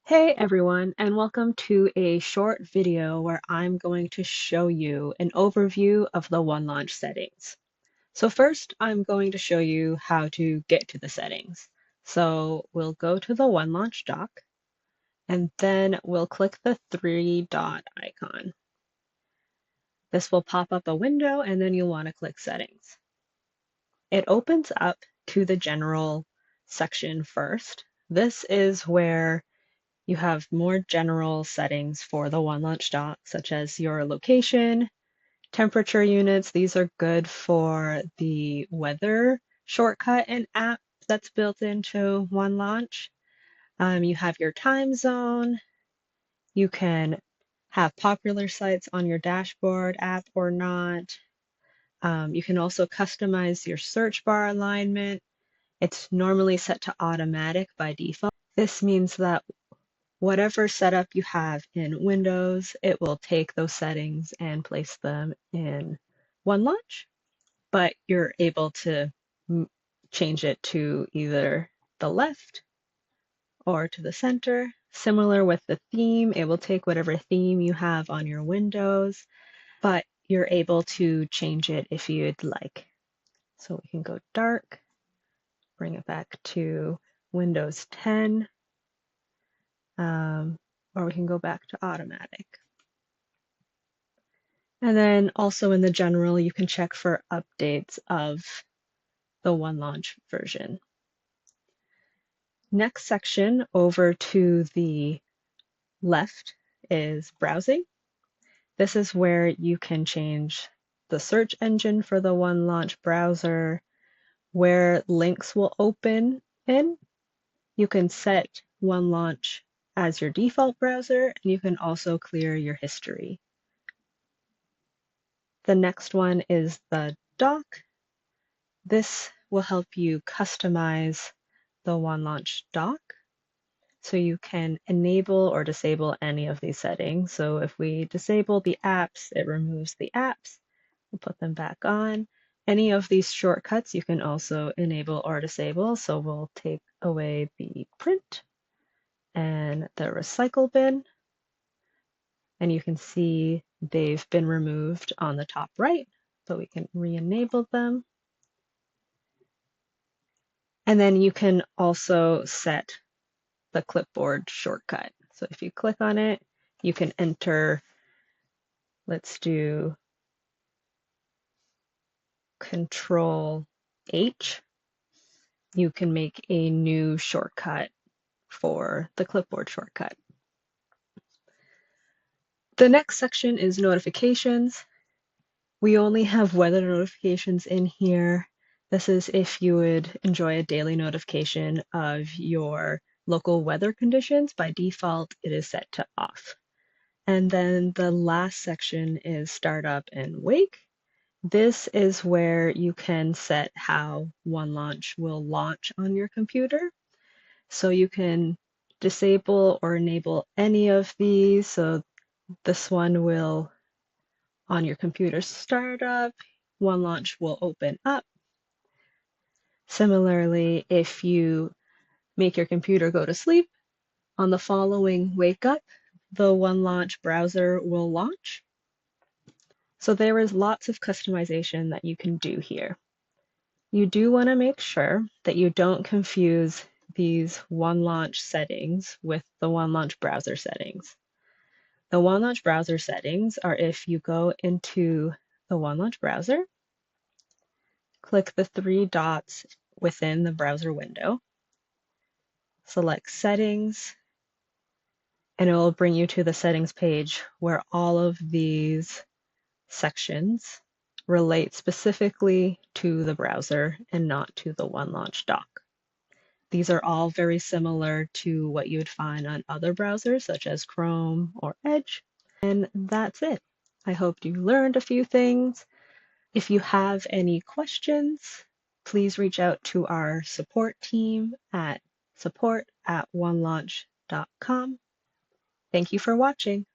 Hey everyone, and welcome to a short video where I'm going to show you an overview of the OneLaunch settings. So first, I'm going to show you how to get to the settings. So we'll go to the OneLaunch Doc, and then we'll click the three-dot icon. This will pop up a window, and then you'll want to click Settings. It opens up to the General section first. This is where you have more general settings for the OneLaunch Doc, such as your location, temperature units. These are good for the weather shortcut and app that's built into OneLaunch. You have your time zone. You can have popular sites on your dashboard app or not. You can also customize your search bar alignment. It's normally set to automatic by default. This means that whatever setup you have in Windows, it will take those settings and place them in OneLaunch, but you're able to change it to either the left or to the center. Similar with the theme, it will take whatever theme you have on your Windows, but you're able to change it if you'd like. So we can go dark, bring it back to Windows 10. Or we can go back to automatic. And then also in the general, you can check for updates of the OneLaunch version. Next section over to the left is browsing. This is where you can change the search engine for the OneLaunch browser, where links will open in. You can set OneLaunch as your default browser, and you can also clear your history. The next one is the dock. This will help you customize the OneLaunch dock. So you can enable or disable any of these settings. So if we disable the apps, it removes the apps. We'll put them back on. Any of these shortcuts you can also enable or disable. So we'll take away the print and the recycle bin. And you can see they've been removed on the top right, but we can re-enable them. And then you can also set the clipboard shortcut. So if you click on it, you can enter, let's do Control H. You can make a new shortcut for the clipboard shortcut. The next section is notifications. We only have weather notifications in here. This is if you would enjoy a daily notification of your local weather conditions. By default, it is set to off. And then the last section is startup and wake. This is where you can set how OneLaunch will launch on your computer. So you can disable or enable any of these. So this one will, on your computer startup, OneLaunch will open up. Similarly, if you make your computer go to sleep, on the following wake up, the OneLaunch browser will launch. So there is lots of customization that you can do here. You do want to make sure that you don't confuse these OneLaunch settings with the OneLaunch browser settings. The OneLaunch browser settings are if you go into the OneLaunch browser, click the three dots within the browser window, select Settings, and it will bring you to the settings page where all of these sections relate specifically to the browser and not to the OneLaunch doc. These are all very similar to what you would find on other browsers such as Chrome or Edge. And that's it. I hope you learned a few things. If you have any questions, please reach out to our support team at support@onelaunch.com. Thank you for watching.